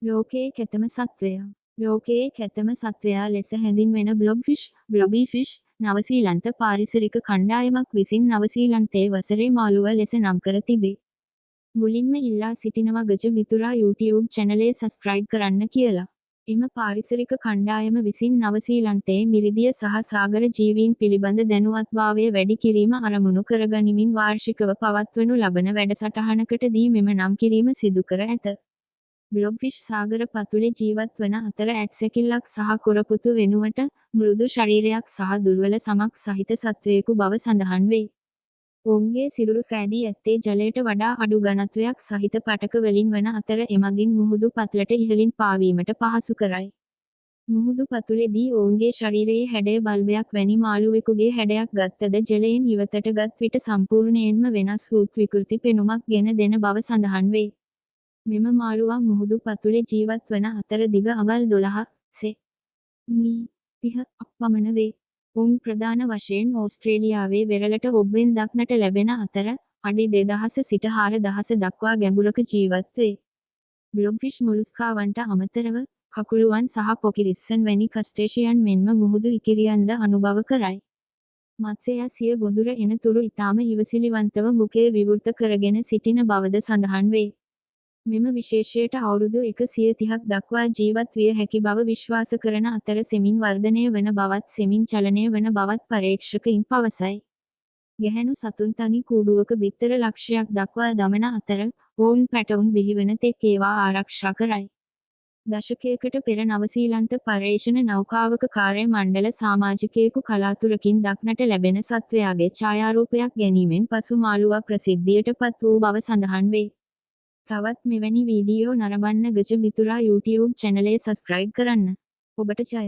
ලෝකයේ කැතැම සත්වයා. ලෝකයේ කැතැම සත්වයා ලෙස හැඳින්වෙන බ්ලොබී ෆිෂ් නවසීලන්ත පාරිසරික කණ්ඩායමක් විසින් නවසීලන්තයේ වසරේ මාළුව ලෙස නම් කර තිබේ. මුලින්ම ඉල්ලා සිටිනවා ගජ මිතුරා YouTube චැනලය සබ්ස්ක්‍රයිබ් කරන්න කියලා. එම පාරිසරික කණ්ඩායම විසින් නවසීලන්තයේ මිරිදිය සහ සාගර ජීවීන් පිළිබඳ දැනුවත්භාවය වැඩි කිරීම අරමුණු කරගනිමින් වාර්ෂිකව පවත්වනු ලබන වැඩසටහනකටදී මෙම නම් කිරීම සිදු කර ඇත. බ්ලොබ්ෆිෂ් සාගර පතුලේ ජීවත් වන අතර ඇටසැකිල්ලක් සහ කොරපුතු වෙනුවට මෘදු ශරීරයක් සහ දුර්වල සමක් සහිත සත්වයෙකු බව සඳහන් වේ. ඔවුන්ගේ සිරුරු සෑදී ඇත්තේ ජලයට වඩා අඩු ඝනත්වයක් සහිත පටක වලින් වන අතර එමගින් මුහුදු පතලට ඉහළින් පාවීමට පහසු කරයි. මුහුදු පතුලේදී ඔවුන්ගේ ශරීරයේ හැඩය බල්බයක් වැනි මාළුවෙකුගේ හැඩයක් ගත්තද ජලයෙන් ඉවතට ගත් විට සම්පූර්ණයෙන්ම වෙනස් වූ විකෘති පෙනුමක් ගෙන දෙන බව සඳහන් වේ. මෙම මාළුවා මුහුදු පතුලේ ජීවත් වන අතර දිග අඟල් 12 30 පමණ වේ. ඔවුන් ප්‍රධාන වශයෙන් ඕස්ට්‍රේලියාවේ වෙරළට ඔබ්බෙන් දක්නට ලැබෙන අතර අඩි 2000 සිට 4000 දක්වා ගැඹුරක ජීවත් වේ. බ්ලොබ්ෆිෂ් මොලුස්කාවන්ට අමතරව කකුළුවන් සහ පොකිරිස්සන් වැනි ක්‍රස්ටේෂියන් මෙන්ම මුහුදු ඉකිරියන්ද අනුභව කරයි. මත්ස්‍යයා සිය ගොදුර එන තුරු ඉතාම ඉවසිලිවන්තව මුඛය විවෘත කරගෙන සිටින බවද සඳහන් වේ. මෙම විශේෂයට අවුරුදු 130ක් දක්වා ජීවත් විය හැකි බව විශ්වාස කරන අතර සෙමින් වර්ධනය වන බවත් සෙමින් චලනය වන බවත් පර්යේෂකයින් පවසයි. ගැහැණු සතුන් තනි කූඩුවක බිත්තර ලක්ෂයක් දක්වා දමන අතර ඔවුන් පැටවුන් බිහිවන තෙක් ඒවා ආරක්ෂා කරයි. දශකයකට පෙර නවසීලන්ත පර්යේෂණ නෞකාවක කාර්ය මණ්ඩල සමාජිකයෙකු කලාතුරකින් දක්නට ලැබෙන සත්වයාගේ ඡායාරූපයක් ගැනීමෙන් පසු මාළුවා ප්‍රසිද්ධියට පත් වූ බව සඳහන් වේ. තවත් මෙවැනි වීඩියෝ නරඹන්න ගජ මිතුරා YouTube චැනලය සබ්ස්ක්‍රයිබ් කරන්න. ඔබට ජය.